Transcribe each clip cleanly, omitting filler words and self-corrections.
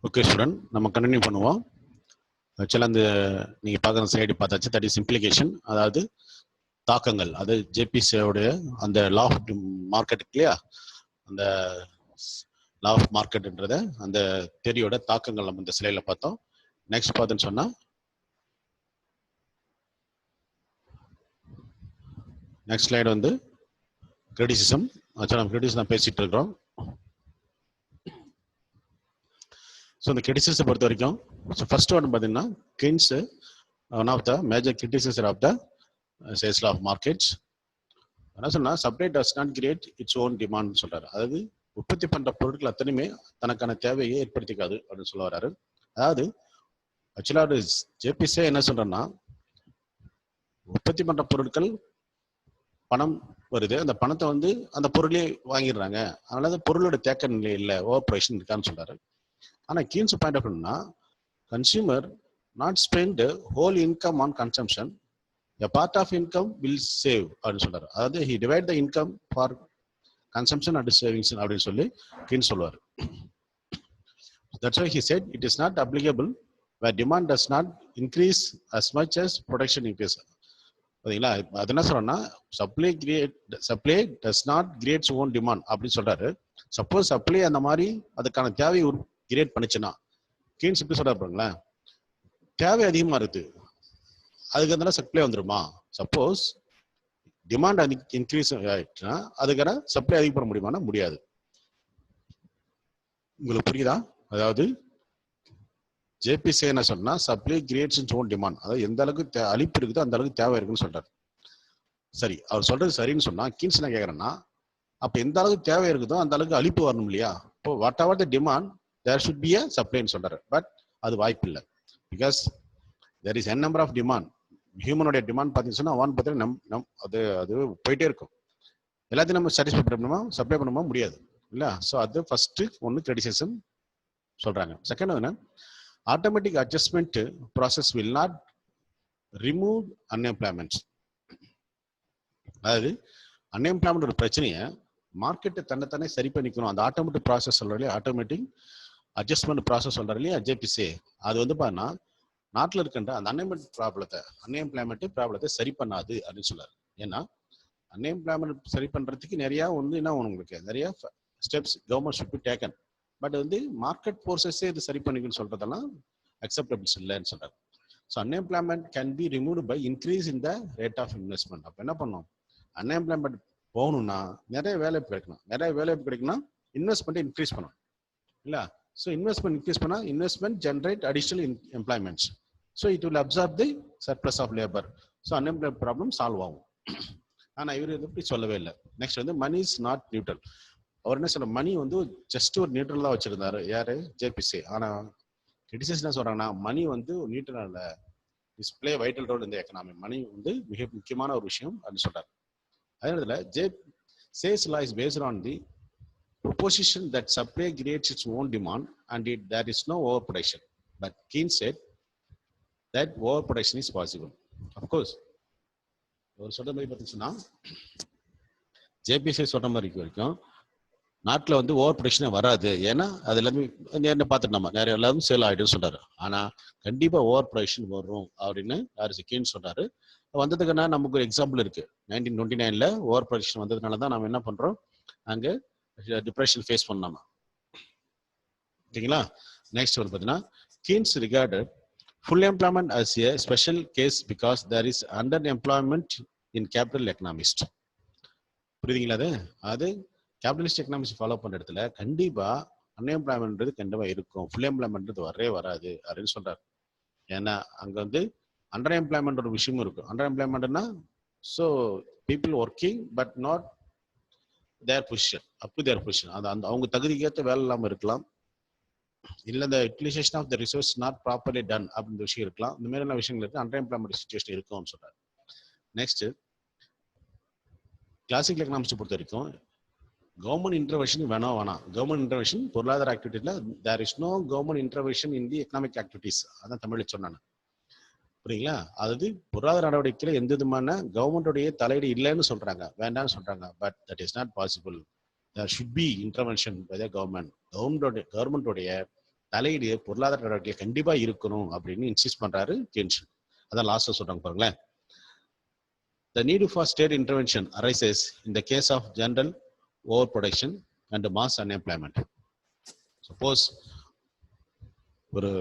Okay student, நம்ம continue பண்ணுவோம். ஆக்சுவலாக அந்த நீங்கள் பார்க்குற ஸ்லைடு பார்த்தாச்சு. தட் இஸ் இம்ப்ளிகேஷன், அதாவது தாக்கங்கள். அது ஜேபிசியோடைய அந்த லா ஆஃப் மார்க்கெட் இல்லையா, அந்த லா ஆஃப் மார்க்கெட்ன்றத அந்த தெரியோட தாக்கங்கள் நம்ம இந்த ஸ்லைடில் பார்த்தோம். நெக்ஸ்ட் பார்த்துன்னு சொன்னால் நெக்ஸ்ட் ஸ்லைடு வந்து கிரிட்டிசிசம். ஆக்சுவலாக நம்ம கிரிட்டிசிசம் பேசிகிட்டு இருக்கிறோம். ஸோ இந்த கிரிட்டிசிசம் பொறுத்த வரைக்கும் ஃபர்ஸ்ட் ஒன் பார்த்தீங்கன்னா Keynes one of the major criticiser of the சேல்ஸ் லா ஆஃப் மார்க்கெட்ஸ் என்ன சொன்னால் supply does not create its own demand சொல்கிறாரு. அதாவது உற்பத்தி பண்ணுற பொருட்கள் அத்தனையுமே தனக்கான தேவையை ஏற்படுத்திக்காது அப்படின்னு சொல்ல வர்றாரு. அதாவது ஆக்சுவலாக ஜேபிசியே என்ன சொல்கிறேன்னா, உற்பத்தி பண்ணுற பொருட்கள் பணம் வருது, அந்த பணத்தை வந்து அந்த பொருளே வாங்கிடுறாங்க, அதனால அந்த பொருளோட தேக்க நிலை இல்லை, ஓவர் ப்ரைஷன் இருக்கான்னு சொல்கிறாரு. ஆனால் கீன்ஸ் பாயிண்ட் ஆஃப் வியூனா consumer not spend whole income on consumption, a part of income will save அப்படின்னு சொல்றாரு. அதாவது he divide the income for consumption and savings அப்படின்னு சொல்லி கீன்ஸ் சொல்லுவார். That's why he said it is not applicable where demand does not increase as much as production increase. பார்த்தீங்களா, அது என்ன சொல்றோம்னா supply does not creates own demand அப்படின்னு சொல்றாரு. Suppose supply அந்த மாதிரி அதுக்கான தேவையை கிரியேட் பண்ணுச்சுன்னா கீன்ஸ் எப்படி சொல்றாரு பாருங்களேன், தேவை அதிகமா இருக்கு, அதுக்கு அதனால சப்ளை வந்துருமா? சப்போஸ் டிமாண்ட் இன்க்ரீஸ் ஆயிடுச்சுன்னா அதுக்கான சப்ளை அதிகம் பண்ண முடியுமானா முடியாது. உங்களுக்கு புரியுதா? அதாவது ஜேபிசி என்ன சொன்னா supply creates it's own demand, அதாவது எந்த அளவுக்கு அளிப்பு இருக்குதோ அந்த அளவுக்கு தேவை இருக்குன்னு சொல்றாரு. சரி, அவர் சொல்றது சரின்னு சொன்னா கீன்ஸ் என்ன கேட்கறேன்னா, அப்ப எந்த அளவுக்கு தேவை இருக்குதோ அந்த அளவுக்கு அளிப்பு வரணும் இல்லையா? இப்போ whatever the demand there should be a சப்ளைன்னு சொல்றாரு. பட் அது வாய்ப்பு இல்லை. Because there is n number of demand. ஹியூமனுடைய டிமாண்ட் பார்த்தீங்கன்னா ஒன் பார்த்தீங்கன்னா அது அது போயிட்டே இருக்கும். எல்லாத்தையும் நம்ம சாட்டிஸ்ஃபை பண்ணணுமா, சப்ளை பண்ணணுமா? முடியாது இல்லை. ஸோ அது ஃபர்ஸ்ட் ஒன்று கிரிட்டிசிசம் சொல்றாங்க. செகண்ட் வந்து automatic adjustment process will not remove unemployment. அதாவது அன்எம்ப்ளாய்மெண்ட் ஒரு பிரச்சனையை மார்க்கெட்டை தன்னைத்தானே சரி பண்ணிக்கணும். அந்த ஆட்டோமேட்டிக் ப்ராசஸ் சொல்ற இல்லையா, ஆட்டோமேட்டிக் அட்ஜஸ்ட்மெண்ட் ப்ராசஸ் சொல்றாரு இல்லையா ஜேபிசி, அது வந்து பார்த்தீங்கன்னா நாட்டில் இருக்கின்ற அந்த அன்எம்ப்ளாய்மெண்ட் ப்ராப்ளத்தை சரி பண்ணாது அப்படின்னு சொல்றாரு. ஏன்னா அன்எம்ப்ளாய்மெண்ட் சரி பண்றதுக்கு நிறைய வந்து என்ன உங்களுக்கு நிறைய steps government should be taken. But வந்து மார்க்கெட் ஃபோர்ஸஸே இது சரி பண்ணிக்கணும்னு சொல்றதெல்லாம் அக்செப்டபிள்ஸ் இல்லைன்னு சொல்றாரு. So unemployment can be removed by increase in the rate of investment. அப்போ என்ன பண்ணணும், அன்எம்ப்ளாய்மெண்ட் போகணும்னா நிறைய வேலைவாய்ப்பு கிடைக்கணும். நிறைய வேலைவாய்ப்பு கிடைக்கணும், இன்வெஸ்ட்மெண்ட் இன்க்ரீஸ் பண்ணணும் இல்ல. ஸோ இன்வெஸ்ட்மெண்ட் இன்க்ரீஸ் பண்ணா investment generate additional employments. So it will absorb the surplus of labour. So unemployment problem solve ஆகும். ஆனால் இவர் எப்படி சொல்லவே இல்லை. நெக்ஸ்ட் வந்து மணி இஸ் நாட் நியூட்ரல். அவர் என்ன சொல்ற, மணி வந்து ஜஸ்ட் ஒரு நியூட்ரல் தான் வச்சிருந்தாரு யாரு, ஜேபிசி. ஆனால் கிரிட்டிசிஸ் என்ன சொல்றாங்கன்னா, மணி வந்து நியூட்ரல் இல்லை, டிஸ்பிளே வைட்டல் ரோல் இந்த எக்கனாமி. மணி வந்து மிக முக்கியமான ஒரு விஷயம் அப்படின்னு சொல்றாரு. அதே நேரத்தில் sales law is based on the proposition that supply creates its own demand and there is no overproduction. But Keynes said that overproduction is possible. Of course, ஒரு சொல்ற மாதிரி பார்த்தீங்கன்னா ஜேபிசி சொல்ற மாதிரி வரைக்கும் நாட்டில் வந்து ஓவர் ப்ரொடக்ஷனே வராது. ஏன்னா அது எல்லாமே நேரில் பார்த்துட்டு நம்ம நிறைய எல்லாரும் சேல் ஆகிடுன்னு சொல்றாரு. ஆனால் கண்டிப்பாக ஓவர் ப்ரொடக்ஷன் வரும் அப்படின்னு யாரு கீன்ஸ் சொல்றாரு. வந்ததுக்குன்னா நமக்கு ஒரு எக்ஸாம்பிள் இருக்கு. 1929 ஓவர் ப்ரொடக்ஷன் வந்ததுனால தான் நம்ம என்ன பண்றோம், அங்கே டிப்ரெஷன் ஃபேஸ் பண்ணாம. ஓகேங்களா. நெக்ஸ்ட் வந்து பார்த்தீங்கன்னா Keynes regarded full employment as a special case because there is under employment in capital economist. புரியுதுங்களா? அது கேபிட்டலிஸ்ட் எக்கனாமிக்ஸ் ஃபாலோ பண்ற இடத்துல கண்டிப்பா அன்எம்ப்ளாய்மெண்ட்ன்றது கண்டிப்பா இருக்கும், ஃபுல் எம்ப்ளாய்மெண்ட் வரவே வராது அப்படின்னு சொல்றாரு. ஏன்னா அங்க வந்து அண்டர் எம்ப்ளாய்மெண்ட் ஒரு விஷயமும் இருக்கும். அண்டர் எம்ப்ளாய்மெண்ட்னா so people working but not their position, up to their position. அது அந்த அவங்க தகுதிக்கேற்ற வேலை இல்லாமல் இருக்கலாம், இல்லை இந்த utilisation of the resource not properly done அப்படின்ற விஷயம் இருக்கலாம். இந்த மாதிரியான விஷயங்கள் இருக்கு, அண்டர் எம்ப்ளாய்மெண்ட் சுச்சுவேஷன் இருக்கும்னு சொல்றாரு. நெக்ஸ்ட் கிளாசிக்கல் எக்கனாமிக்ஸ் பொறுத்த வரைக்கும் கவர்மெண்ட் இன்டர்வென்ஷன் வேணாம். கவர்மெண்ட் இன்டர்வென்ஷன் பொருளாதார ஆக்டிவிட்டியில there is no government intervention in the economic activities. அதான் தமிழில் சொன்னாங்க. புரியுங்களா? அதாவது பொருளாதார நடவடிக்கையில் எந்த விதமான கவர்மெண்டோடைய தலையீடு இல்லைன்னு சொல்றாங்க, வேண்டாம்னு சொல்றாங்க. But that is not possible. There should be intervention by the government. கவர்மெண்டோடைய தலையீடு பொருளாதார நடவடிக்கைகள் கண்டிப்பா இருக்கணும் அப்படின்னு இன்சிஸ்ட் பண்றாரு கீன்ஸ். அதான் லாஸ்ட்ல சொல்றாங்க பாருங்களேன். The need for state intervention arises in the case of general overproduction and mass unemployment. Suppose ஒரு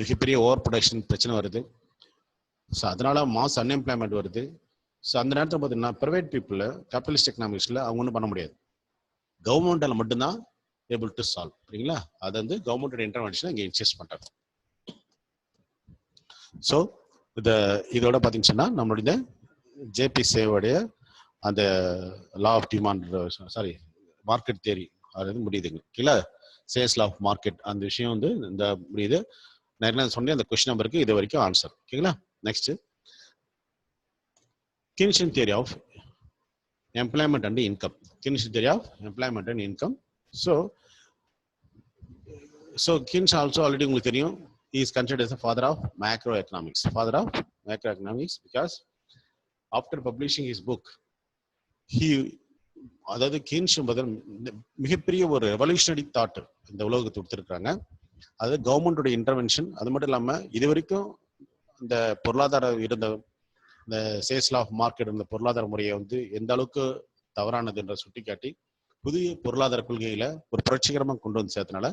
மிகப்பெரிய ஓவர் ப்ரொடக்ஷன் பிரச்சனை வருது, ஸோ அதனால மாஸ் அன்எம்ப்ளாய்மெண்ட் வருது. ஸோ அந்த நேரத்தில் பார்த்தீங்கன்னா ப்ரைவேட் பீப்புளில் கேபிட்டலிஸ்ட் எக்கனாமிக்ஸில் அவங்க ஒன்றும் பண்ண முடியாது, கவர்மெண்டால் மட்டும்தான் ஏபிள் டு சால்வ். சரிங்களா? அது வந்து கவர்மெண்டோட இன்டர்வென்ஷனை இங்கே இன்சிஸ்ட் பண்ணுறாங்க. ஸோ இதோட பார்த்தீங்கன்னா நம்மளுடைய ஜேபி சேவோடைய அந்த law of demand, sorry market theory அது முடியுதுங்க. ஓகேங்களா? சேல்ஸ் லா ஆஃப் மார்க்கெட் அந்த விஷயம் வந்து இந்த முடியுது. நான் என்ன சொன்னேன், அந்த கொஸ்டின் நம்பருக்கு இது வரைக்கும் ஆன்சர். ஓகேங்களா? Next, Keynesian theory of employment and income. Keynesian theory of employment and income. So Keynes also already உங்களுக்கு தெரியும், he is considered as the father of macroeconomics. Father of macroeconomics because after publishing his book, அதாவது Keynes மிகப்பெரிய ஒரு revolutionary thought இந்த உலகத்தை கொடுத்துருக்காங்க. அது கவர்மெண்டோட இன்டர்வென்ஷன். அது மட்டும் இல்லாம இது வரைக்கும் இந்த பொருளாதார இருந்த இந்த சேல்ஸ் ஆஃப் மார்க்கெட் இந்த பொருளாதார முறையை வந்து எந்த அளவுக்கு தவறானது என்ற சுட்டிக்காட்டி புதிய பொருளாதார கொள்கையில ஒரு புரட்சிகரமாக கொண்டு வந்து சேர்த்தனால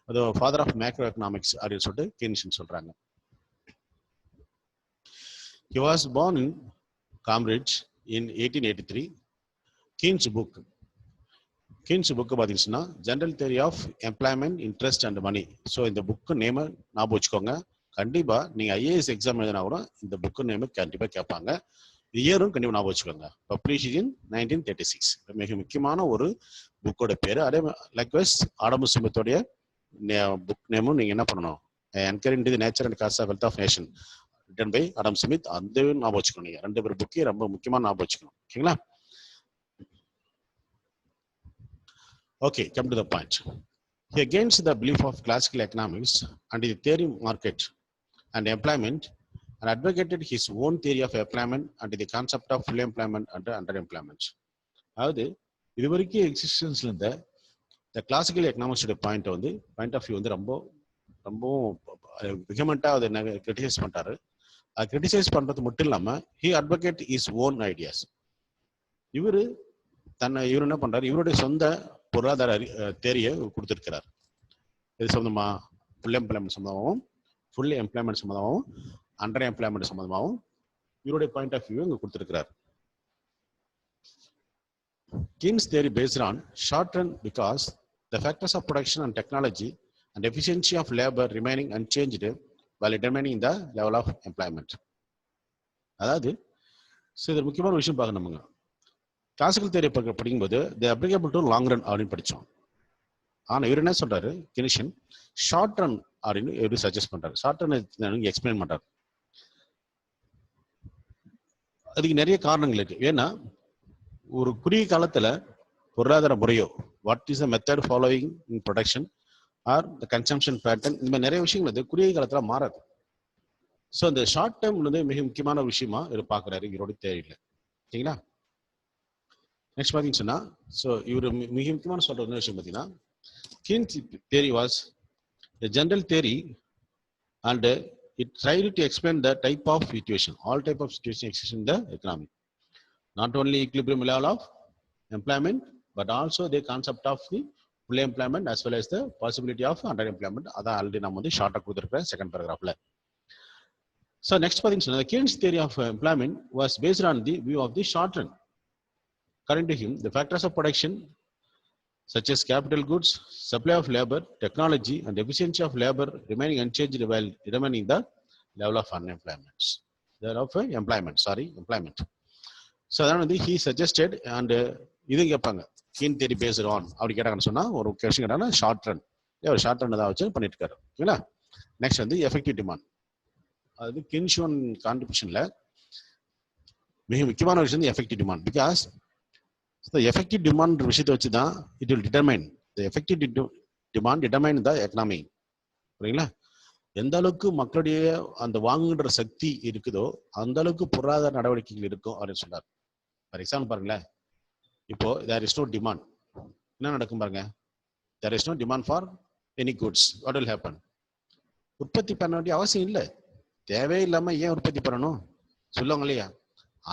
அது ஃபாதர் ஆஃப் மேக்ரோ எக்கனாமிக்ஸ் அப்படின்னு சொல்லிட்டு கீன்ஸ் சொல்றாங்க. He was born in Cambridge in 1883. Keynes book பார்த்தீங்கன்னா general theory of employment, interest and money. So இந்த புக்கு நேமை ஞாபகம் வச்சுக்கோங்க. கண்டிப்பா நீங்க ஐஏஎஸ் எக்ஸாம் எழுதினா கூட இந்த புக்கு நேம் கண்டிப்பா கேட்பாங்க. இயரும் கண்டிப்பா ஞாபகம் வச்சுக்கோங்க. பப்ளிஷ் இன் 1936. மிக முக்கியமான ஒரு புக்கோட பேரு. அதே லைக்வைஸ் ஆடம் ஸ்மித்தோடைய புக் நேமும் நீங்க என்ன பண்ணணும், encourage into the nature and cost of wealth of nation written by Adam Smith. அந்த ஞாபகம் வச்சுக்கணும். நீங்க ரெண்டு பேர் புக்கையும் ரொம்ப முக்கியமான ஞாபகம் வச்சுக்கணும். ஓகேங்களா? Okay, come to the point. He against the belief of classical economics and the theory market and employment, and advocated his own theory of employment and the concept of full employment and underemployment. அதாவது இது வரைக்கும் எக்ஸிஸ்டன்ஸ்ல இருந்த இந்த classical எக்கனாமிக்ஸோட point of view வந்து ரொம்ப விகமெண்டா அதை criticise பண்றாரு. அது கிரிட்டிசைஸ் பண்றது மட்டும் இல்லாம he advocate his own ideas. இவர் என்ன பண்றாரு, இவருடைய சொந்த பொருளாதார தேரியை கொடுத்திருக்கிறார். இது சம்பந்தமா ஃபுல் எம்ப்ளாய்மெண்ட் சம்பந்தமாகவும் ஃபுல் எம்ப்ளாய்மெண்ட் சம்பந்தமாகவும் அண்டர் எம்ப்ளாய்மெண்ட் சம்பந்தமாகவும் இவருடைய பாயிண்ட் ஆஃப் வியூ இங்க கொடுத்திருக்கிறார். Keynes theory based on short run because the factors of production and technology and efficiency of labor remaining unchanged while determining the level of employment. அதாவது இது முக்கியமான விஷயம் பார்க்கணுமுங்க. Classical theory படிக்கும்போது தி applicable to long run அப்படின்னு படித்தோம். ஆனால் இவர் என்ன சொல்றாரு, கெனிஷன் ஷார்ட் ரன் அப்படின்னு எப்படி சஜஸ்ட் பண்றாரு. ஷார்ட் ரன் எக்ஸ்பிளைன் பண்றாரு. அதுக்கு நிறைய காரணங்கள் இருக்கு. ஏன்னா ஒரு குறுகிய காலத்துல பொருளாதார முறையோ, what is the method following in production R the consumption pattern, இந்த மாதிரி நிறைய விஷயங்கள் வந்து குறுகிய காலத்துல மாறாது. ஸோ இந்த ஷார்ட் டைம் வந்து மிக முக்கியமான விஷயமா இவர் பார்க்குறாரு இவரோட தேவையில்லை. சரிங்களா? நெக்ஸ்ட் பார்த்தீங்கன்னா ஸோ இவர் மிக முக்கியமான சொல்ற ஒரு விஷயம் பார்த்தீங்கன்னா, Keynes theory was a general theory and it tried to explain the type of situation, all type of situation exist in the economy. Not only equilibrium level of employment, but also the concept of the full employment as well as the possibility of underemployment. அதான் already நம்ம வந்து ஷார்ட்டா கொடுத்துருக்கேன் second பேராகிராஃப்ல. So next பார்த்தீங்கன்னா, the Keynes theory of employment was based on the view of the short run. According to him, the factors of production such as capital goods, supply of labor, technology, and efficiency of labor remaining unchanged while determining the level of employment. So then he suggested, and இது கேட்பாங்க Keynes theory based on அப்படி கேட்டாங்கன்னு சொன்னா ஒரு question கேட்டாங்கன்னா short run, ஒரு short run தான் வச்சு பண்ணிட்டு இருக்காரு. ஓகேங்களா? நெக்ஸ்ட் வந்து எஃபெக்டிவ் டிமாண்ட். அது கின்ஷோன் கான்ட்ரிபியூஷன்ல மிக முக்கியமான விஷயம் effective demand. Because effective demand விஷயத்தை வச்சு தான் it will determine the effective demand determine the economy. சரிங்களா? எந்த அளவுக்கு மக்களுடைய அந்த வாங்குகின்ற சக்தி இருக்குதோ அந்த அளவுக்கு பொருளாதார நடவடிக்கைகள் இருக்கும் அப்படின்னு சொன்னார். ஃபார் எக்ஸாம்பிள் பாருங்களேன், இப்போ தேர் இஸ் நோ டிமாண்ட், என்ன நடக்கும் பாருங்க. There is no demand for any goods, what will happen? உற்பத்தி பண்ண வேண்டிய அவசியம் இல்லை, தேவையில்லாம ஏன் உற்பத்தி பண்ணணும் சொல்லுவாங்க இல்லையா?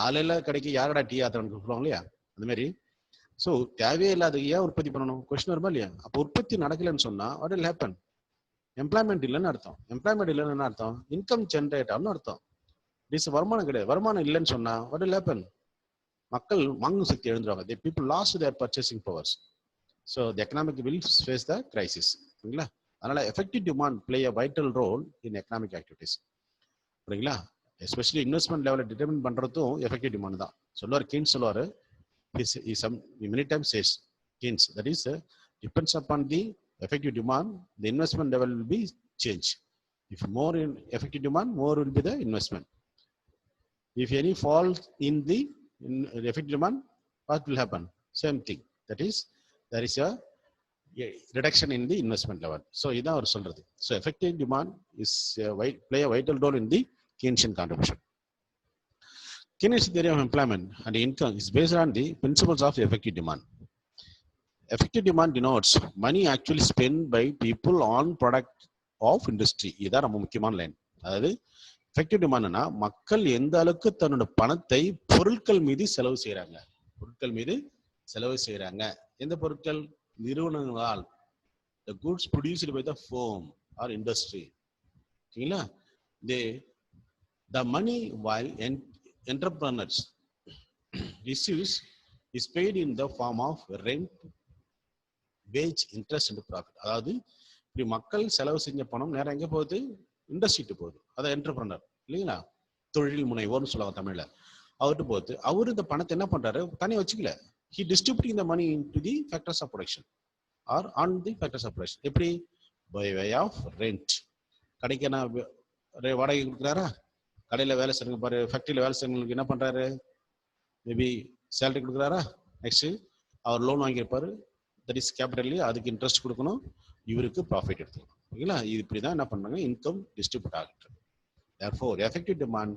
ஆளில்லா கடைக்கு யாரடா டீ ஆத்தவனுக்கு சொல்லுவாங்க இல்லையா? அந்த மாதிரி. ஸோ தேவையில்லாத ஏன் உற்பத்தி பண்ணணும் கொஸ்டின் வருமா இல்லையா? அப்போ உற்பத்தி நடக்கலன்னு சொன்னா வாட் வில் ஹேப்பன்? எம்ப்ளாய்மெண்ட் இல்லைன்னு அர்த்தம். எம்ப்ளாய்மெண்ட் இல்லைன்னு அர்த்தம் இன்கம் ஜென்ரேட்டர்னு அர்த்தம். வருமானம் கிடையாது. வருமானம் இல்லைன்னு சொன்னா வாட் வில் ஹேப்பன்? மக்கள் வாங்கும் சக்தி எழுந்துருவாங்க. The people lost their purchasing powers. So the economic will face the crisis. சரிங்களா? அதனால effective demand play a vital role in economic activities. சரிங்களா? எஸ்பெஷலி இன்வெஸ்ட்மெண்ட் லெவலை டிட்டர்மின் பண்றதும் எஃபெக்டிவ் டிமாண்ட் தான். சொல்லுவார் கீன்ஸ் சொல்லுவார், many times says Keynes, that is depends upon the effective demand, the investment level will be changed. If more in effective demand, more will be the investment. If any fall in the effective demand, what will happen? Same thing, that is there is a reduction in the investment level. So இதான் அவர் சொல்றது. So effective demand is play a vital role in the Keynesian contribution. Keynesian theory of employment and income is based on the principles of effective demand. Effective demand denotes money actually spent by people on product of industry. இதான் ரொம்ப முக்கியமான line. அதாவது effective demandனா மக்கள் எந்த அளவுக்கு தன்னோட பணத்தை பொருட்கள் மீது செலவு செய்யறாங்க. பொருட்கள் மீது செலவு செய்யறாங்க. எந்த பொருட்கள்? நிறுவனங்களால். The goods produced by the firm or industry. சரிங்களா? The money while entrepreneurs receives is paid in the form of rent, wage, interest and profit. அதாவது இப்படி மக்கள் செலவு செஞ்ச பணம் நேரம் எங்க போகுது? இண்டஸ்ட்ரிட்டு போகுது. அதான் என்டர்பிரனர் இல்லைங்களா? தொழில் முனைவோர்னு சொல்லுவாங்க தமிழ்ல. அவர்கிட்ட போகுது. அவரு இந்த பணத்தை என்ன பண்றாரு? தனியாக வச்சுக்கல. He distributing the money into the factors of production or on the factors of production. எப்படி? By way of rent. கடைக்கு என்ன வாடகை கொடுக்குறாரா? கடையில் வேலை செய்யுங்க பாரு, ஃபேக்டரியில் வேலை செய்யறவங்களுக்கு என்ன பண்றாரு? மேபி சேலரி கொடுக்குறாரா? நெக்ஸ்ட் அவர் லோன் வாங்கியிருப்பாரு, தட் இஸ் கேபிட்டலி, அதுக்கு இன்ட்ரெஸ்ட் கொடுக்கணும், இவருக்கு ப்ராஃபிட் எடுத்துக்கணும். ஓகேங்களா? இது இப்படி தான் என்ன பண்றாங்க, இன்கம் டிஸ்ட்ரிபியூட் ஆகிட்டு. therefore effective demand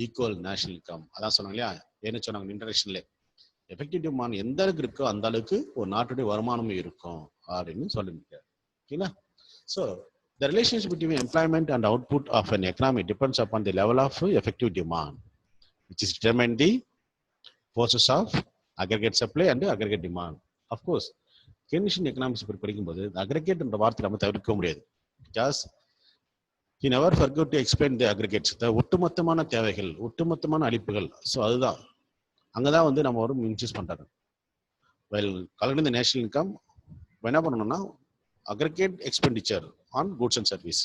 equal national income. அதான் சொன்னாங்க இல்லையா? என்ன சொன்னாங்க இன்ட்ரடக்ஷன்ல? எஃபெக்டிவ் டிமாண்ட் எந்த அளவுக்கு இருக்கோ அந்த அளவுக்கு ஒரு நாட்டுடைய வருமானமும் இருக்கும் அப்படின்னு சொல்லியிருக்காரு. ஓகேங்களா? So the relationship between employment and output of an economy depends upon the level of effective demand, which is determined the forces of aggregate supply and aggregate demand. Of course, Keynesian economics படிக்கும்போது aggregate என்ற வார்த்தை நம்ம தவிர்க்க முடியாது. Because he never forgot to explain the aggregates. ஒட்டுமொத்தமான தேவைகள், ஒட்டுமொத்தமான அளிப்புகள். So அதுதான் அங்கதான் வந்து நம்ம ஒரு இன்க்ரீஸ் பண்றாங்க. While calculating the national income, என்ன பண்ணணும்னா aggregate expenditure on goods and service,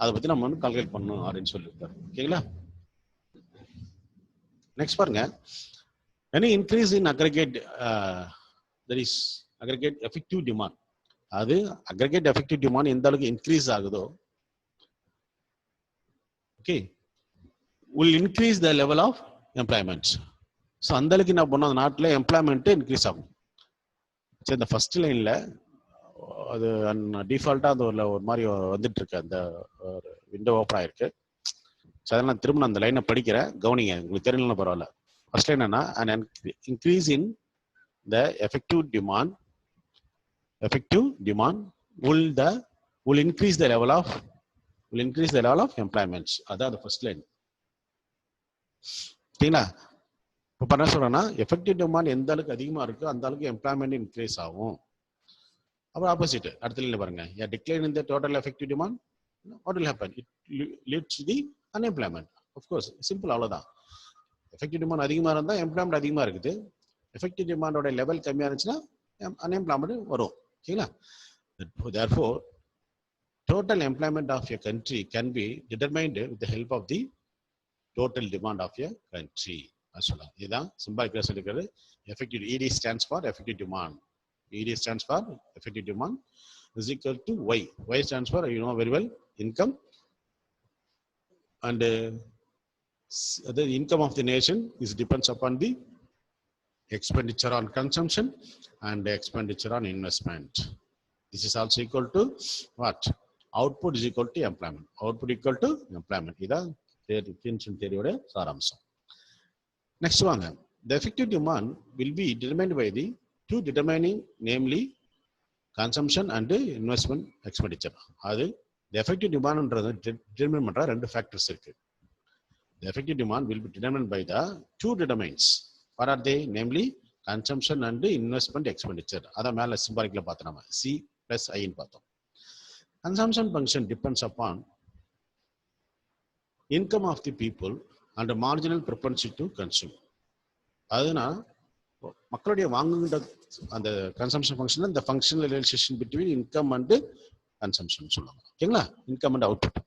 அதை பத்தி நம்ம வந்து கால்குலேட் பண்ணணும் அப்படின்னு சொல்லியிருக்காரு. ஓகேங்களா? நெக்ஸ்ட் பாருங்க, any increase in aggregate that is aggregate effective demand. அது அக்ரிகேட் எஃபெக்டிவ் டிமாண்ட் எந்த அளவுக்கு இன்க்ரீஸ் ஆகுதோ, okay, will increase the level of employment. So அந்த அளவுக்கு என்ன பண்ணோம், அந்த நாட்டில் எம்ப்ளாய்மெண்ட் இன்க்ரீஸ் ஆகும். சரி, இந்த ஃபர்ஸ்ட் லைன்ல அது டிஃபால்ட்டா அந்த ஒரு மாதிரி வந்துட்டு இருக்கு, அந்த விண்டோ ஓப்பன் ஆயிருக்கு. ஸோ அதனால நான் திரும்ப அந்த லைனை படிக்கிறேன், கவனிங்க, உங்களுக்கு தெரியலன்னா பரவாயில்ல. ஃபர்ஸ்ட் லைன் என்னன்னா, an increase in the effective demand will increase the level of employment. அதான் அந்த ஃபர்ஸ்ட் லைன். சரிங்களா? இப்போ என்ன சொல்றேன்னா, எஃபெக்டிவ் டிமாண்ட் எந்த அளவுக்கு அதிகமா இருக்கு அந்த அளவுக்கு எம்ப்ளாய்மெண்ட் இன்க்ரீஸ் ஆகும். அப்புறம் ஆப்போசிட் அடுத்த லைன்ல பாருங்க, decline in the total effective demand, what will happen? It leads to the unemployment. Of course, simple, அவ்வளவுதான். எஃபெக்டிவ் டிமாண்ட் அதிகமா இருந்தா எம்ப்ளாய்மெண்ட் அதிகமா இருக்குது. எஃபெக்டிவ் டிமாண்டோட லெவல் கம்மியா இருந்துச்சுன்னா அன்எம்ப்ளாய்மெண்ட் வரும். ஓகேங்களா? therefore total employment of a country can be determined with the help of the total demand of a country. சொல்லலாம். இதுதான் சிம்பாலிக்கா சொல்லிக்கிறது. Effective ED stands for effective demand. ED stands for effective demand is equal to Y. Y stands for, you know very well, income. And the income of the nation is depends upon the expenditure on consumption and expenditure on investment. This is also equal to what? Output is equal to employment. Output equal to employment. இதுதான் Keynesian theory-யோட சாராம்சம். Next one, the effective demand will be determined by the two determining, namely consumption and investment expenditure. அது effective டிமாண்ட்ன்றது determine பண்ற ரெண்டு factors இருக்கு. The effective demand will be determined by the two determinants. What are they? Namely, consumption and investment expenditure. That's மேல சிம்பாலிக்ல பார்த்தோம் நாம C plus I ன்னு பார்த்தோம். Consumption function depends upon income of the people and marginal propensity to consume. அதுனா மக்களுடைய வாங்குகின்ற அந்த consumption function, இந்த functional relation between income and consumption சொல்லுவாங்க. ஓகேங்களா? Income and output.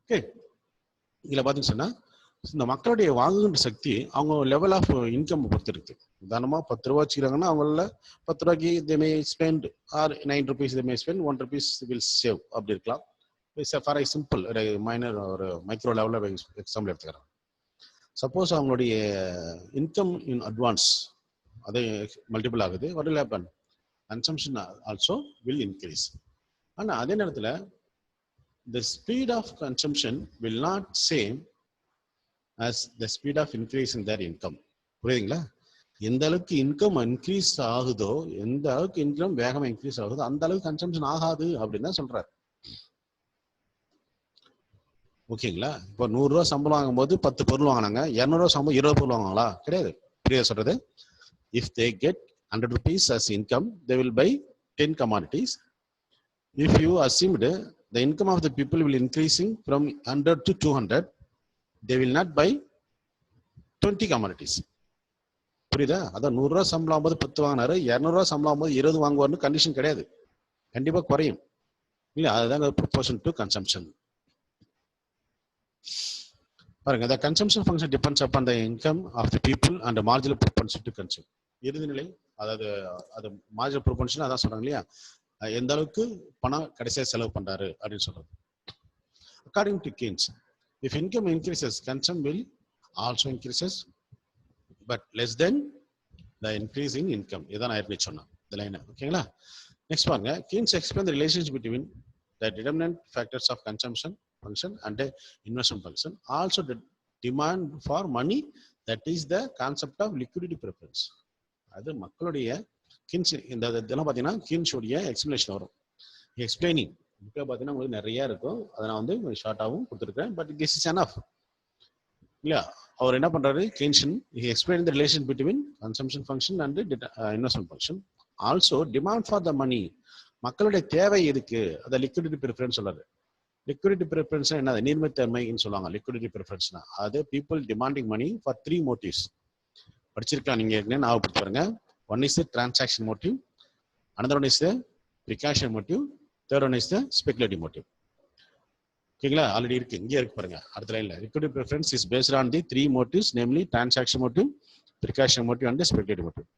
ஓகே, இதில் பார்த்தீங்கன்னு சொன்னால் இந்த மக்களுடைய வாங்குகின்ற சக்தி அவங்க லெவல் ஆஃப் இன்கம் பொறுத்து இருக்கு. உதாரணமாக 10 ரூபா வச்சுக்கிறாங்கன்னா அவங்கள 10 ரூபாய்க்கு they may spend or 9 rupees they may spend, 1 rupees will save அப்படி இருக்கலாம். ஃபார் சிம்பிள் ஒரு மைனர் ஒரு மைக்ரோ லெவலில் எக்ஸாம்பிள் எடுத்துக்கிறேன். சப்போஸ் அவங்களுடைய இன்கம் இன் அட்வான்ஸ் அது மல்டிபிள் ஆகுது, what will happen? Consumption also will increase. ஆனால் அதே நேரத்தில் the speed of consumption will not same as the speed of increase in their income. புரியுதுங்களா? எந்த அளவுக்கு இன்கம் இன்க்ரீஸ் ஆகுதோ, எந்த அளவுக்கு இன்கம் வேகமா இன்க்ரீஸ் ஆகுதோ அந்த அளவுக்கு கன்சம்ஷன் ஆகாது அப்படின்னு தான் சொல்றாரு. ஓகேங்களா? இப்போ 100 ரூபா சம்பளம் வாங்கும்போது 10 பொருள் வாங்கினாங்க, 200 ரூபா சம்பளம் 20 பொருள் வாங்குவாங்களா? கிடையாது. புரியுதா சொல்றது? If they get 100 rupees as income, they will buy 10 commodities. If you assumed the income of the people will increasing from 100 to 200, they will not buy 20 commodities. புரியுதா? அதான் 100 ரூபா சம்பளம் ஆகும்போது 10 வாங்கினாரு, 200 ரூபா சம்பளம் ஆகும்போது 20 வாங்குவார்னு கண்டிஷன் கிடையாது. கண்டிப்பா குறையும் இல்லையா? அதுதான் ப்ரொபோர்ஷன் டு கன்சம்ஷன். பாருங்க, the consumption function depends upon the income of the people and the marginal propensity to consume. இறுதிநிலை அதாவது அது மார்ஜினல் ப்ரொபென்ஷன் அதான் சொல்றாங்க இல்லையா? எந்த அளவுக்கு பணம் கடைசியாக செலவு பண்றாரு அப்படின்னு சொல்றது. According to Keynes, if income increases, consumption will also increases, but less than the increase in income. இதான் நான் ஏற்கனவே சொன்னேன் இந்த லைன். ஓகேங்களா? நெக்ஸ்ட் பாருங்க, Keynes explain the relationship between the determinant factors of consumption function and the investment function. Also the demand for money, that is the concept of liquidity preference. அது மக்களுடைய கின்ஸ் இந்த இதெல்லாம் பார்த்தீங்கன்னா கின்ஸுடைய எக்ஸ்பிளேஷன் வரும். எக்ஸ்பிளைனிங் இப்போ பார்த்தீங்கன்னா உங்களுக்கு நிறைய இருக்கும், அதை நான் வந்து ஷார்ட்டாகவும் கொடுத்துருக்கேன். பட் திஸ் இஸ் எனஃப் இல்லையா? அவர் என்ன பண்றாரு? கின்ஷன் explain the relation between consumption function and investment function. Also demand for the money, மக்களுடைய தேவை எதுக்கு, அதை லிக்விடிட்டி ப்ரிஃபரன்ஸ் சொல்றாரு. லிக்விடிட்டி ப்ரிஃபரன்ஸ் என்னது? நீர்மைத்தன்மைன்னு சொல்லுவாங்க. லிக்விடிட்டி ப்ரிஃபரன்ஸ்னா அது people demanding money for 3 motives. படிச்சிருக்கலாம் நீங்க ஏற்கனவே, ஞாபகப்படுத்தி பாருங்க. One is the transaction motive, another one is the precaution motive, third one is the speculative motive. ஓகேங்களா? ஆல்ரெடி இருக்கு, இங்கே இருக்கு பாருங்க அடுத்த லைன்ல. Liquidity preference is based on the 3 motives, namely transaction motive, precaution motive and the speculative motive.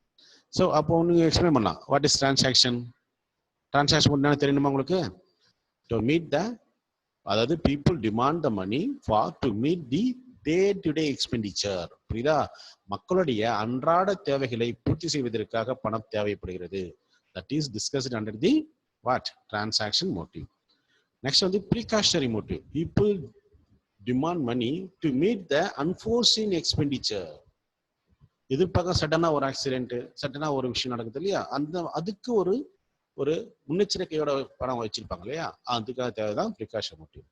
So அப்போ நீங்க explain பண்ணலாம். What is transaction? Transaction motive தெரியுமா உங்களுக்கு? To meet the, அதாவது people demand the money for to meet the day-to-day expenditure. புரியுதா? மக்களுடைய அன்றாட தேவைகளை பூர்த்தி செய்வதற்காக பணம் தேவைப்படுகிறது. That is discussed under the what? Transaction motive. Next on the precautionary motive. People demand money to meet the unforeseen expenditure. எதிர்பார்க்க சடனா ஒரு ஆக்சிடென்ட், சடனா ஒரு விஷயம் நடக்குது இல்லையா? அந்த அதுக்கு ஒரு ஒரு முன்னெச்சரிக்கையோட பணம் வச்சிருப்பாங்க இல்லையா? அதுக்காக தேவைதான் ப்ரிகாஷன் மோட்டிவ்.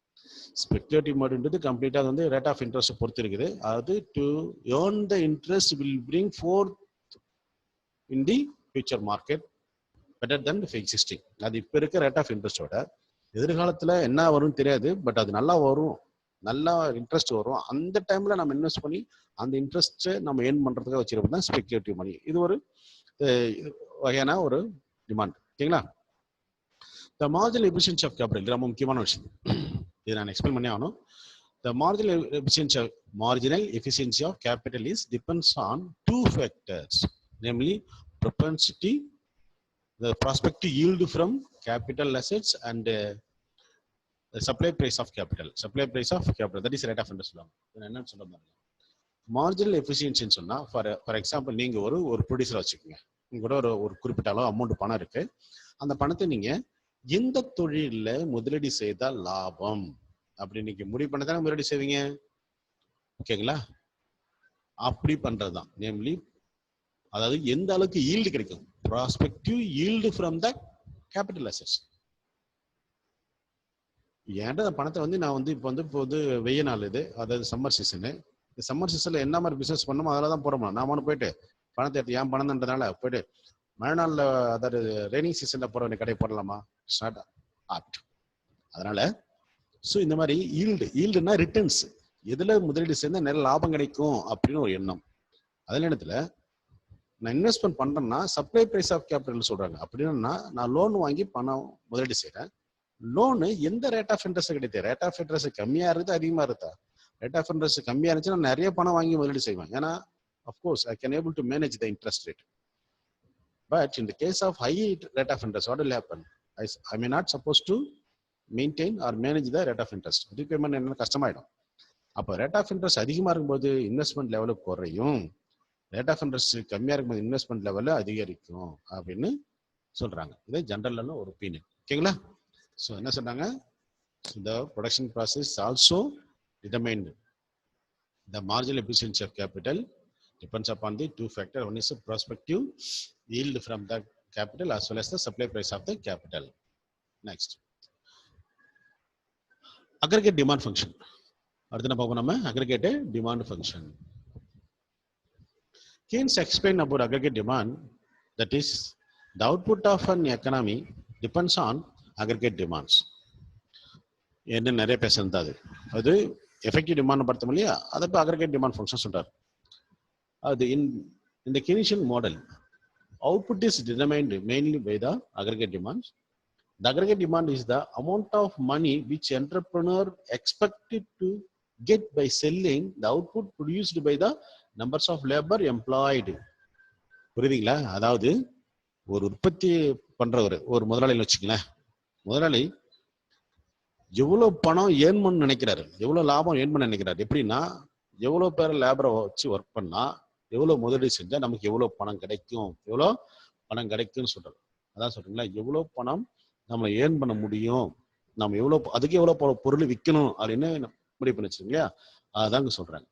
ஸ்பெகுலேட்டிவ் மோட்டிவ்ன்றது கம்ப்ளீட்டா வந்து ரேட் ஆஃப் இன்ட்ரெஸ்ட் பொறுத்து இருக்குது. அது to earn the interest will bring fourth in the future market better then existing. அது இப்போ இருக்க ரேட் ஆஃப் இன்ட்ரெஸ்டோட எதிர்காலத்தில் என்ன வரும்னு தெரியாது, பட் அது நல்லா வரும், நல்லா இன்ட்ரெஸ்ட் வரும். அந்த டைம்ல நம்ம இன்வெஸ்ட் பண்ணி அந்த இன்ட்ரெஸ்ட் நம்ம ஏர்ன் பண்றதுக்காக வச்சிருப்போம் தான் ஸ்பெகுலேட்டிவ் மணி. இது ஒரு வகையான ஒரு டிமாண்ட். ஓகேங்களா? The marginal efficiency of capital, இது ரொம்ப முக்கியமான விஷயம், இதை நான் எக்ஸ்பிளைன் பண்ணி ஆகணும். The marginal efficiency of capital is depends on 2 factors, namely propensity, the prospective yield from capital assets, and the supply price of capital. Supply price of capital, that is rate of interest. என்ன சொல்ல பாருங்க. Marginal எஃபிஷியன்சின்னு சொன்னா for example நீங்க ஒரு producer வச்சுக்கோங்க. உங்க கூட ஒரு குறிப்பிட்ட அளவு அமௌண்ட் பணம் இருக்கு. அந்த பணத்தை நீங்க எந்த தொழில முதலீடு செய்தால் லாபம் அப்படி நீங்க முடிவு பண்ணதானே முதலீடு செய்வீங்க. ஓகேங்களா? அப்படி பண்றதுதான் நேம்லி, அதாவது எந்த அளவுக்கு ஈல்டு கிடைக்கும், prospective yield from the capital assets. ஏன்டா அந்த பணத்தை வந்து நான் வந்து இப்போ வந்து வெய்ய நாள் இது, அதாவது சம்மர் சீசனு. இந்த சம்மர் சீசன்ல என்ன மாதிரி பிசினஸ் பண்ணணுமோ அதில் தான் போறோம். நாம போயிட்டு பணத்தை எடுத்து ஏன் பணம்ன்றதுனால போயிட்டு மழை நாளில், அதாவது ரெய்னிங் சீசன்ல போற வேண்டிய கடை போடலாமா? It's not apt. அதனால ஸோ இந்த மாதிரி ஈல்டுனா ரிட்டர்ன்ஸ், எதுல முதலீடு சேர்ந்தா நிறைய லாபம் கிடைக்கும் அப்படின்னு ஒரு எண்ணம். அதே நேரத்தில் நான் இன்வெஸ்ட்மெண்ட் பண்றேன்னா சப்ளை பிரைஸ் ஆஃப் கேபிட்டல் சொல்றாங்க. அப்படின்னா நான் லோன் வாங்கி பணம் முதலீடு செய்யறேன். லோனு எந்த ரேட் ஆஃப் இன்ட்ரெஸ்ட் கிடையாது. ரேட் ஆஃப் இன்ட்ரெஸ்ட் கம்மியா இருக்குது, அதிகமா இருக்கா? ரேட் ஆஃப் இன்ட்ரெஸ்ட் கம்மியா இருந்துச்சுன்னா நான் நிறைய பணம் வாங்கி முதலீடு செய்வேன். ஏன்னா of course I can able to manage the interest rate. But in the case of high rate of interest, what will happen? I may not suppose to maintain or manage the rate of interest. Repayment என்ன கஷ்டமாயிடும். அப்போ rate of interest அதிகமா இருக்கும்போது investment level குறையும், rate of interest கம்மியா இருக்கும்போது investment level அதிகரிக்கும் அப்படின்னு சொல்றாங்க. இது ஜென்ரலான ஒரு ஒப்பீனியன். ஓகேங்களா? ஸோ என்ன சொன்னாங்க? the production process also determined the marginal efficiency of capital depends upon the two factors. One is the prospective yield from the capital as well as the supply price of the capital. Next, aggregate demand function. அடுத்து என்ன பார்ப்போம்? நம்ம aggregate demand function. Keynes explained about aggregate demand, that is the output of an economy depends on aggregate demands. என்ன நிறைய பேசுறது அது effective demand பார்த்தோம் இல்லையா, அதை இப்போ அக்ரிகேட் டிமாண்ட் ஃபங்க்ஷன் சொல்றாரு. அது in the Keynesian model, output is determined mainly by the aggregate demands. The aggregate demand is the amount of money which entrepreneur expected to get by selling the output produced by the numbers of labor employed. புரியுதுங்களா? அதாவது ஒரு உற்பத்தி பண்றவர், ஒரு முதலாளின்னு வச்சுக்கலாம். முதலாளி எவ்வளவு பணம் ஏர்ன் பண்ண நினைக்கிறாரு, எவ்வளவு லாபம் ஏர்ன் பண்ண நினைக்கிறாரு. எப்படின்னா, எவ்வளவு பேர் லேபரை வச்சு ஒர்க் பண்ணா, எவ்வளவு முதலீடு செஞ்சா நமக்கு எவ்வளவு பணம் கிடைக்கும், எவ்வளவு பணம் கிடைக்கும்னு சொல்றாரு. அதான் சொல்றீங்களா, எவ்வளவு பணம் நம்ம ஏர்ன் பண்ண முடியும், நம்ம எவ்வளவு அதுக்கு எவ்வளவு பொருள் விற்கணும் அப்படின்னு முடிவு பண்ணி வச்சிருக்கீங்க. அதாங்க சொல்றாங்க.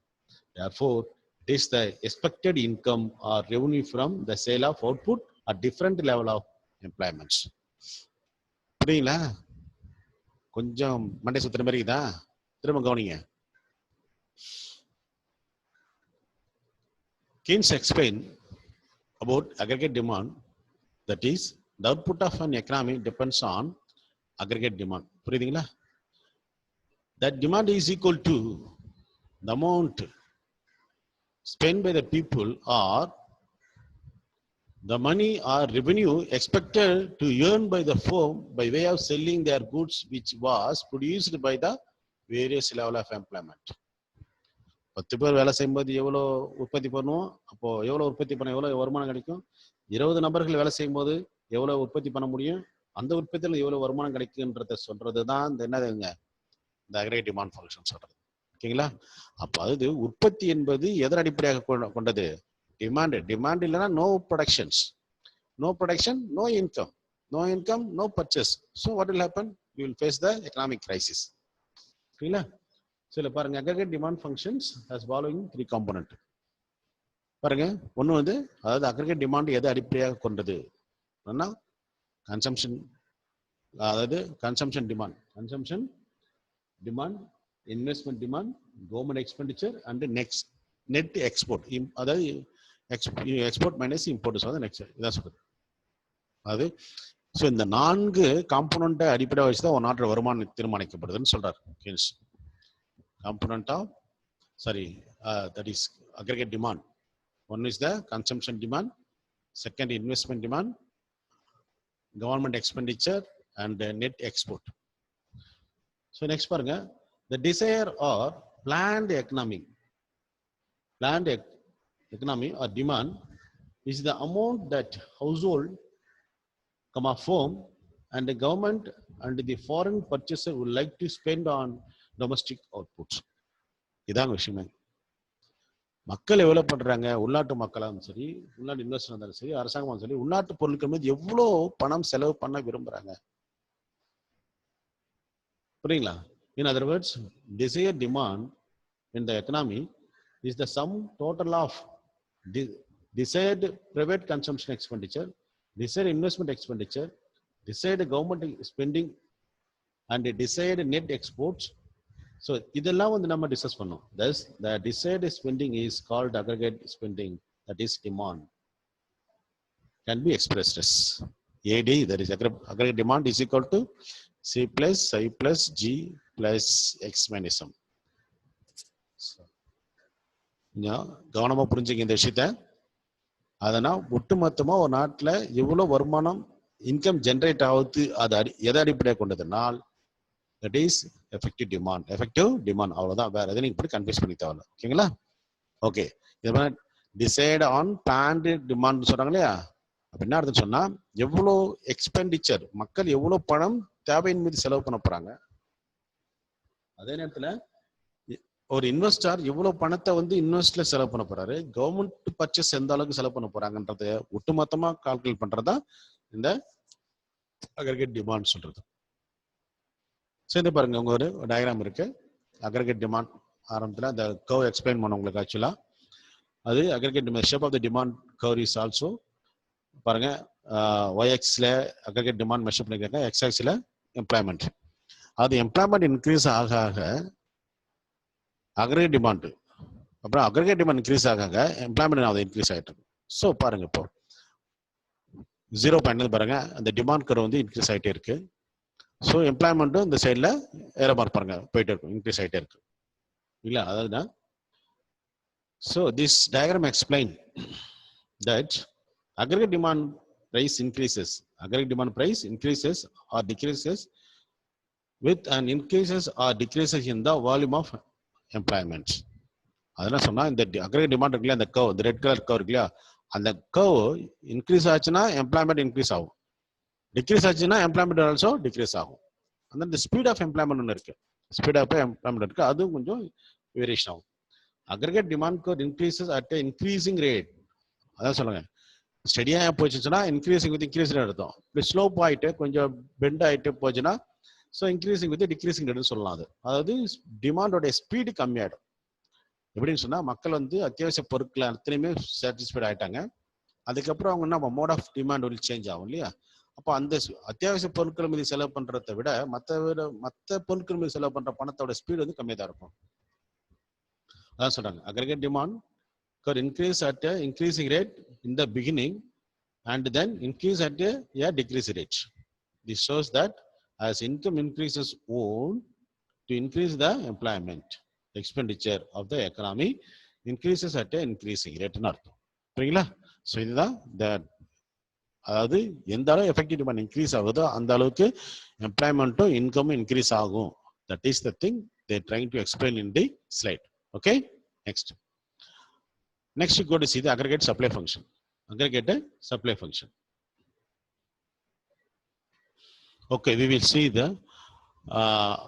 Therefore, it is the expected income or revenue from the sale of output at different level of employments. புரியுங்களா? கொஞ்சம் மண்டை சுத்துற மாதிரி இதா, திரும்ப கவனிங்க. Keynes explained about aggregate demand, that is the output of an economy depends on aggregate demand. புரியுதுங்களா? That demand is equal to the amount spent by the people or the money or revenue expected to earn by the firm by way of selling their goods which was produced by the various level of employment. 10 பேர் வேலை செய்யும்போது எவ்வளோ உற்பத்தி பண்ணுவோம், அப்போ எவ்வளோ உற்பத்தி பண்ண எவ்வளோ வருமானம் கிடைக்கும். 20 நபர்கள் வேலை செய்யும்போது எவ்வளோ உற்பத்தி பண்ண முடியும், அந்த உற்பத்தியில் எவ்வளோ வருமானம் கிடைக்குன்றத சொல்றது தான் இந்த என்னதுங்க, இந்த அக்ரிகேட் டிமாண்ட் ஃபங்க்ஷன் சொல்றது. ஓகேங்களா? அப்போ அது உற்பத்தி என்பது எதன் அடிப்படையாக கொண்டது? டிமாண்ட். டிமாண்ட் இல்லைன்னா no productions, no production no income, no income no purchase. So what will happen? We will face the economic crisis. ஓகேங்களா? ஸோ பாருங்க, aggregate demand functions has following 3 component. பாருங்க, ஒன்று வந்து அதாவது அக்ரிகேட் டிமாண்ட் எதை அடிப்படையாக கொண்டது? கன்சம்ஷன், அதாவது consumption demand, investment demand, government expenditure and net export. அதாவது எக்ஸ்போர்ட் மைனஸ் இம்போர்ட், இதான் சொல்றது. அது ஸோ இந்த 4 காம்போனண்ட்டை அடிப்படையாக வச்சு தான் ஒரு நாட்டோட வருமானம் தீர்மானிக்கப்படுதுன்னு சொல்றாரு Keynes. Component of that is aggregate demand. One is the consumption demand, second investment demand, government expenditure and net export. So next பாருங்க, the desire or planned economy or demand is the amount that household, firm and the government and the foreign purchaser would like to spend on domestic outputs. இதாங்க விஷயமே. மக்கள் எவ்வளவு பண்றாங்க, உள்நாட்டு மக்களாலும் சரி, உள்நாட்டு investor இருந்தாலும் சரி, அரசாங்கமும் சரி, உள்நாட்டு பொருட்கள் மீது எவ்வளோ பணம் செலவு பண்ண விரும்புறாங்க. புரியுங்களா? In other words, desired demand in the economy is the sum total of desired private consumption expenditure decide investment expenditure, decide government spending, and decide net exports. So இதெல்லாம் வந்து நம்ம டிஸ்கஸ் பண்ணோம். Thus the decided spending is called aggregate spending, that is demand, can be expressed as AD, that is aggregate demand is equal to C plus I plus G plus X minus M. கவனமா புரிஞ்சுங்க இந்த விஷயத்த. அதனால் ஒட்டுமொத்தமா ஒரு நாட்டில் எவ்வளவு வருமானம் இன்கம் ஜென்ரேட் ஆகுது, அது எதை அடிப்படையாக கொண்டதுனால் that is effective demand, அவ்வளவுதான், வேற எதுவும் நீங்க இப்படி கன்ஃபியூஸ் பண்ணி தேவையில்ல. ஓகேங்களா? ஓகே, இது டிசைட் ஆன் பிளான்டு டிமாண்ட் சொல்றாங்க இல்லையா? அப்ப என்ன அர்த்தம் சொன்னா, எவ்வளவு எக்ஸ்பெண்டிச்சர், மக்கள் எவ்வளவு பணம் தேவையின் மீது செலவு பண்ண போறாங்க, அதே நேரத்துல ஒரு இன்வெஸ்டர் எவ்வளவு பணத்தை வந்து இன்வெஸ்ட்ல செலவு பண்ண போறாரு, கவர்மெண்ட் பர்ச்சேஸ் எந்த அளவுக்கு செலவு பண்ண போறாங்கன்றத ஒட்டுமொத்தமா கால்குலேட் பண்றதா இந்த அக்ரிகேட் டிமாண்ட் சொல்றது. சரி பாருங்க, உங்க ஒரு டயக்ராம் இருக்கு. அக்ரிகேட் டிமாண்ட் ஆரம்பத்தில் அந்த கர்வ் எக்ஸ்பிளைன் பண்ண உங்களுக்கு ஆக்சுவலா. அது aggregate demand shape of the demand curve is also பாருங்க. ஒய்எக்ஸ்ல அக்ரிகேட் டிமாண்ட் மெஷர் பண்ணிருக்காங்க, எக்ஸ்எக்ஸ்ல எம்ப்ளாய்மெண்ட். அது எம்ப்ளாய்மெண்ட் இன்க்ரீஸ் ஆக ஆக அக்ரிகேட் டிமாண்ட், அப்புறம் அக்ரிகேட் டிமாண்ட் இன்க்ரீஸ் ஆக எம்ப்ளாய்மெண்ட் அது இன்க்ரீஸ் ஆகிட்டு இருக்கு. ஸோ பாருங்க, இப்போ 0 பாயிண்ட் பாருங்க, அந்த டிமாண்ட் கர்வ் வந்து இன்க்ரீஸ் ஆகிட்டே இருக்கு. ஸோ எம்ப்ளாய்மெண்ட்டும் இந்த சைடில் ஏற மாதிரி பாருங்க போயிட்டே இருக்கும், இன்க்ரீஸ் ஆகிட்டே இருக்கு இல்ல? அதாவது so this diagram explain that aggregate demand price increases, aggregate demand price increases or decreases with an increases or decreases in the volume of employment. அதெல்லாம் சொன்னா இந்த aggregate demand இருக்குல்ல, அந்த கர்வ், இந்த ரெட் கலர் கர்வ் இருக்குல்ல, அந்த curve increase ஆச்சுன்னா employment increase ஆகும், டிக்ரீஸ் ஆச்சுன்னா எம்ப்ளாய்மெண்ட் ஆல்சோ டிக்ரீஸ் ஆகும். அந்த ஸ்பீட் ஆஃப் எம்ப்ளாய்மெண்ட் ஒன்று இருக்கு, ஸ்பீட் ஆஃப் எம்ப்ளாய்மெண்ட் இருக்கு, அதுவும் கொஞ்சம் வேரியேஷன் ஆகும். Aggregate demand curve increases at increasing rate, அதான் சொல்லுங்க. ஸ்டெடியா போச்சுன்னா இன்க்ரீசிங் வித் இன்க்ரீசிங் அர்த்தம். இப்படி ஸ்லோப் ஆகிட்டு கொஞ்சம் பெண்ட் ஆகிட்டு போச்சுன்னா ஸோ இன்க்ரீசிங் வித் டிக்ரீசிங் ரேட்னு சொல்லலாம். அதாவது டிமாண்டோட ஸ்பீடு கம்மியாயிடும். எப்படின்னு சொன்னா, மக்கள் வந்து அத்தியாவசிய பொருட்கள் அத்தனையுமே சாட்டிஸ்ஃபைட் ஆயிட்டாங்க, அதுக்கப்புறம் அவங்க என்ன மோட் ஆஃப் டிமாண்ட் ஒரு சேஞ்ச் ஆகும் இல்லையா? அப்போ அந்த அத்தியாவசிய பொருட்கள் மீது செலவு பண்றதை விட மற்ற பொருட்கள் மீது செலவு பண்ற பணத்தோட ஸ்பீடு வந்து கம்மியாக தான் இருக்கும். அதான் சொல்றாங்க, aggregate demand could increase at a increasing rate in the beginning and then increase at a decreasing rate. This shows that as income increases own to increase the employment expenditure of the economy increases at a increasing rate ன்னு அர்த்தம். புரியுங்களா? So இதுதான் அதாவது எந்த அளவு effective demand increase ஆகுதோ அந்த அளவுக்கு எம்ப்ளாய்மெண்ட்டும் இன்கமும் இன்க்ரீஸ் ஆகும். That is the thing they trying to explain in the slide. Okay, next. Next, you go to see the aggregate supply function. Aggregate supply function. Okay, we will see the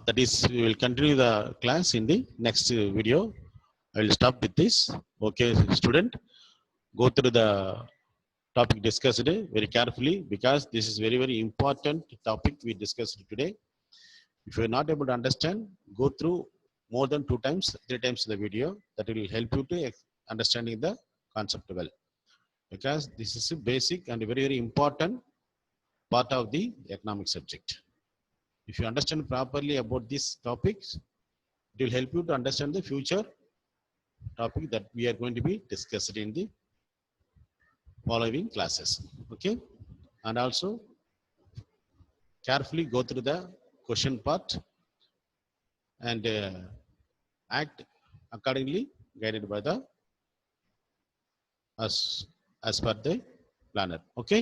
that is, we will continue the class in the next video. I will stop with this. Okay, student, go through the topic discussed very carefully, because this is very, very important topic we discussed today. If you are not able to understand, go through more than 2 times, 3 times the video. That will help you to understanding the concept well, because this is a basic and very, very important part of the economic subject. If you understand properly about these topics, it will help you to understand the future topic that we are going to be discussed in the following classes. Okay, and also carefully go through the question part and act accordingly, guided by the as per the planner. Okay.